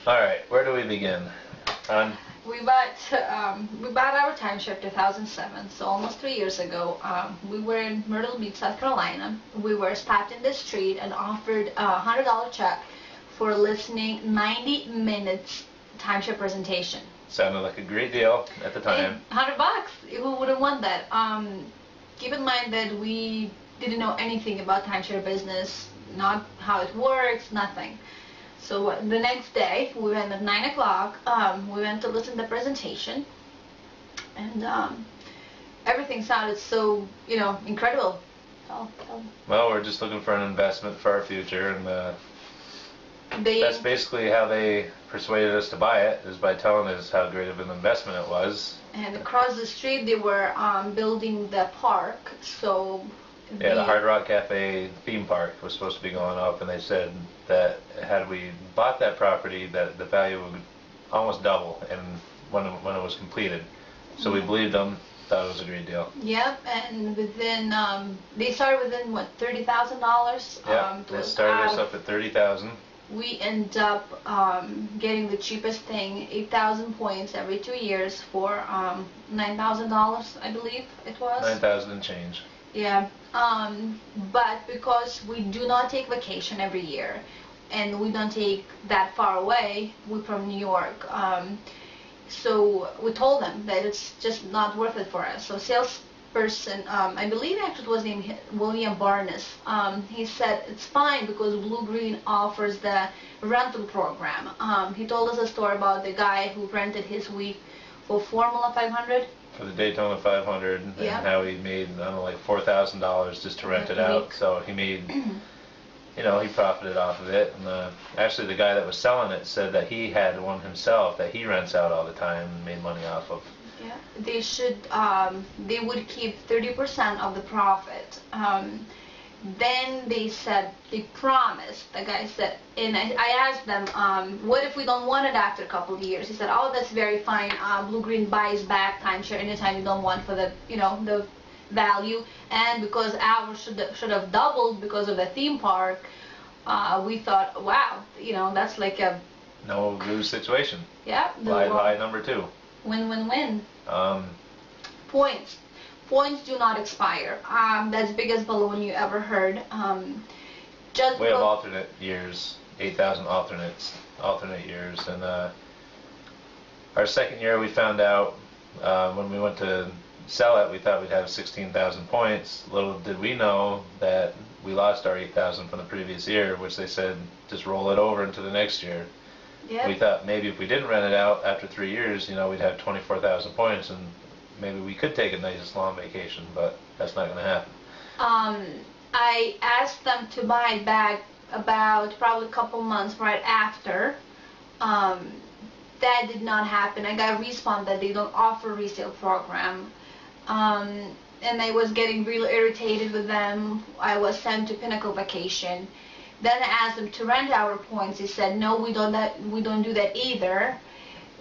All right, where do we begin? On We bought our timeshare 2007, so almost 3 years ago. We were in Myrtle Beach, South Carolina. We were stopped in the street and offered a $100 check for listening 90 minutes timeshare presentation. sounded like a great deal at the time. $100. Who wouldn't want that? Keep in mind that we didn't know anything about timeshare business, not how it works, nothing. So the next day, we went at 9 o'clock, we went to listen to the presentation, and everything sounded so, incredible. Well, we're just looking for an investment for our future, and that's basically how they persuaded us to buy it, is by telling us how great of an investment it was. And across the street, they were building the park, so... Yeah, the Hard Rock Cafe theme park was supposed to be going up, and they said that had we bought that property, that the value would almost double and when it was completed. So we believed them, thought it was a great deal. Yep, and within, they started within, what, $30,000? Yeah, they started us up at $30,000. We end up getting the cheapest thing, 8,000 points every 2 years for $9,000, I believe it was. 9,000 and change. Yeah, but because we do not take vacation every year, and we don't take that far away, we're from New York, so we told them that it's just not worth it for us. So salesperson, I believe actually it was named William Barnes, he said it's fine because Bluegreen offers the rental program. He told us a story about the guy who rented his week for Formula 500. For the Daytona 500, and how he made, I don't know, like $4,000 just to rent it out. So he made, he profited off of it. And actually the guy that was selling it said that he had one himself that he rents out all the time and made money off of. Yeah, they would keep 30% of the profit. Then they said, they promised, the guy said, and I asked them, what if we don't want it after a couple of years? He said, oh, that's very fine. Bluegreen buys back timeshare anytime you don't want for the, the value. And because ours should have doubled because of the theme park, we thought, wow, that's like a... no-lose situation. Yeah. Buy number two. Win-win-win. Points. Points do not expire. That's the biggest balloon you ever heard. We have alternate years, 8,000 alternate years, and our second year we found out when we went to sell it, we thought we'd have 16,000 points. Little did we know that we lost our 8,000 from the previous year, which they said just roll it over into the next year. Yep. We thought maybe if we didn't rent it out after 3 years, we'd have 24,000 points, and maybe we could take a nice long vacation, but that's not going to happen. I asked them to buy it back about probably a couple months right after. That did not happen. I got a response that they don't offer resale program. And I was getting really irritated with them. I was sent to Pinnacle Vacation. Then I asked them to rent our points. They said, no, we don't do that either.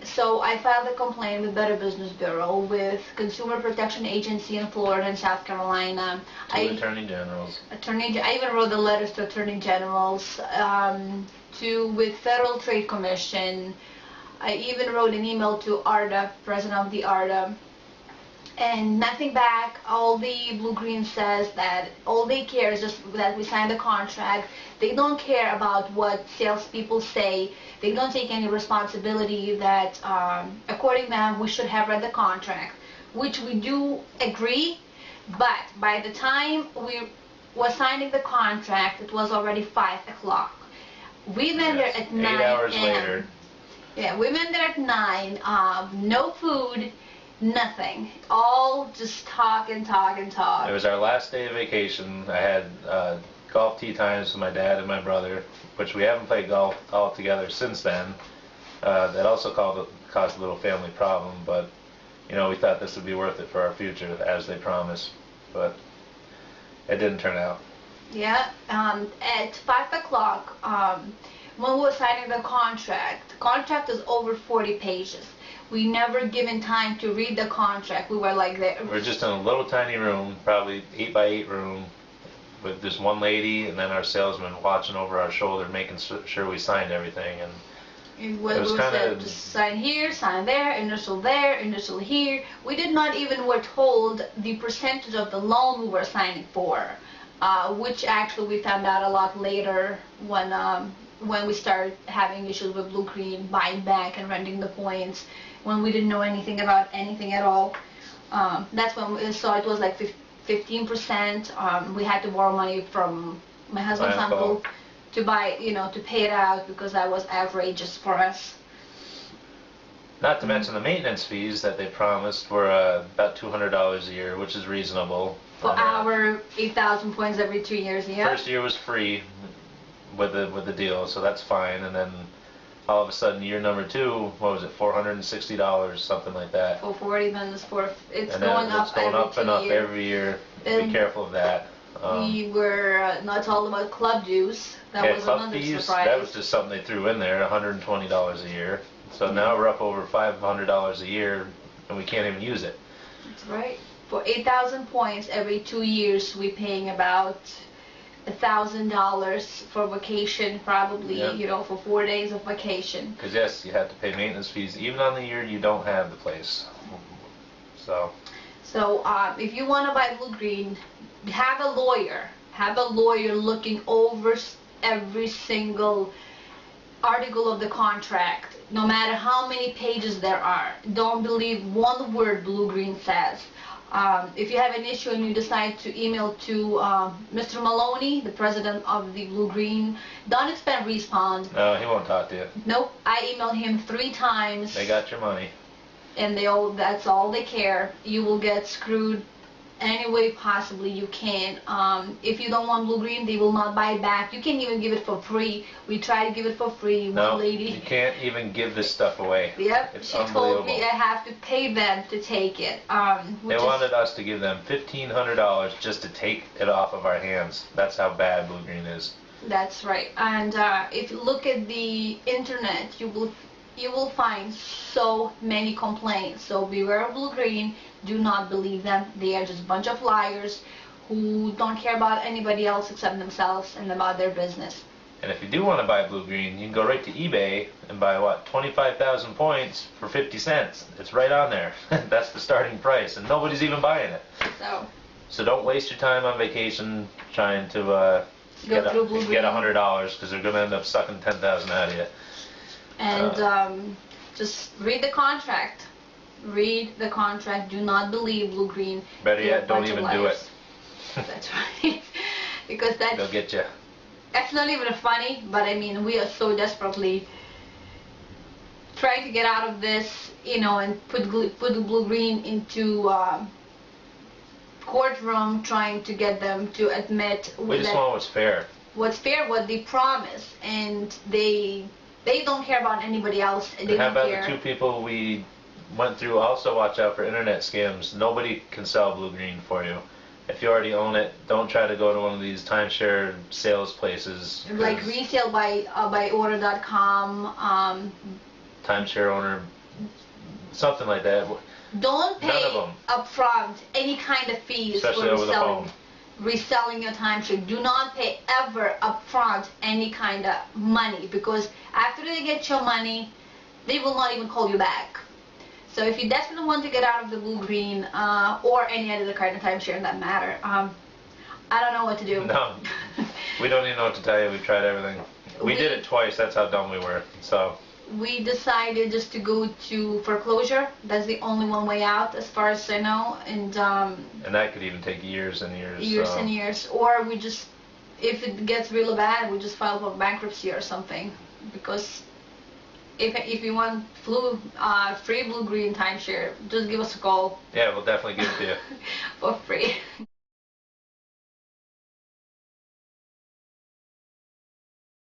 So I filed a complaint with Better Business Bureau, with Consumer Protection Agency in Florida and South Carolina. Attorney Generals. I even wrote the letters to Attorney Generals, with Federal Trade Commission. I even wrote an email to ARDA, President of the ARDA, and nothing back. All the Bluegreen says that all they care is just that we signed the contract. They don't care about what salespeople say. They don't take any responsibility that, according to them, we should have read the contract, which we do agree, but by the time we were signing the contract, it was already 5 o'clock. We went there at 9 8 hours later. Yeah, we went there at 9, no food, nothing. All just talk and talk and talk. It was our last day of vacation. I had golf tee times with my dad and my brother, which we haven't played golf all together since then. That also caused a little family problem, but we thought this would be worth it for our future, as they promised, but it didn't turn out. Yeah, at 5 o'clock, when we were signing the contract is over 40 pages. We never given time to read the contract. We were like there. We're just in a little tiny room, probably 8 by 8 room, with just one lady and then our salesman watching over our shoulder, making sure we signed everything. And It was said to sign here, sign there, initial here. We did not even were told the percentage of the loan we were signing for, which actually we found out a lot later when we started having issues with Bluegreen buying back and renting the points, when we didn't know anything about anything at all. That's when we saw it was like 15%. We had to borrow money from my husband's uncle to buy, to pay it out, because that was outrageous for us. Not to mention the maintenance fees that they promised were about $200 a year, which is reasonable. For our 8,000 points every 2 years, yeah. First year was free with the deal, so that's fine. And then all of a sudden, year number 2, what was it, $460, something like that. 440 minus 4. It's and going up it's going up and up every year. Be careful of that. We were not told about club dues. That was club another fees, surprise. that was just something they threw in there, $120 a year. So now we're up over $500 a year, and we can't even use it. That's right. For 8,000 points every 2 years, we're paying about $1,000 for vacation, probably, for 4 days of vacation. Because yes, you have to pay maintenance fees even on the year you don't have the place. So if you want to buy Bluegreen, have a lawyer. Have a lawyer looking over every single article of the contract, no matter how many pages there are. Don't believe one word Bluegreen says. If you have an issue and you decide to email to Mr. Maloney, the president of the Bluegreen, don't expect respond. No, he won't talk to you. Nope. I emailed him 3 times. They got your money. And that's all they care. You will get screwed any way possibly you can. If you don't want Bluegreen, they will not buy it back. You can't even give it for free. We try to give it for free. No, one lady, you can't even give this stuff away. Yep, it's she told me I have to pay them to take it. They wanted us to give them $1,500 just to take it off of our hands. That's how bad Bluegreen is. That's right. And if you look at the internet, you will find so many complaints. So beware of Bluegreen. Do not believe them. They are just a bunch of liars who don't care about anybody else except themselves and about their business. And if you do want to buy Bluegreen, you can go right to eBay and buy 25,000 points for 50 cents. It's right on there. That's the starting price, and nobody's even buying it. So don't waste your time on vacation trying to get $100, because they're going to end up sucking 10,000 out of you. And just read the contract. Read the contract. Do not believe Bluegreen. Better yet, don't even do it. That's right. Because they'll get you. That's not even funny, but I mean, we are so desperately trying to get out of this, and put Bluegreen into courtroom, trying to get them to admit. We just want what's fair. What's fair, what they promise, and they don't care about anybody else. They How don't about care. the 2 people we went through? Also watch out for internet scams. Nobody can sell Bluegreen for you. If you already own it, don't try to go to one of these timeshare sales places. Like resale by order.com. Timeshare owner, something like that. Don't pay upfront any kind of fees, especially over the phone. Reselling your timeshare. Do not pay ever upfront any kind of money, because after they get your money, they will not even call you back. So if you desperately want to get out of the Bluegreen or any other kind of timeshare in that matter, I don't know what to do. No, we don't even know what to tell you. We've tried everything. We did it twice. That's how dumb we were. So we decided just to go to foreclosure. That's the only one way out, as far as I know. And that could even take years and years. Years and years. Or we just, if it gets really bad, we just file for bankruptcy or something. Because if you want free Bluegreen timeshare, just give us a call. Yeah, we'll definitely give it to you. For free.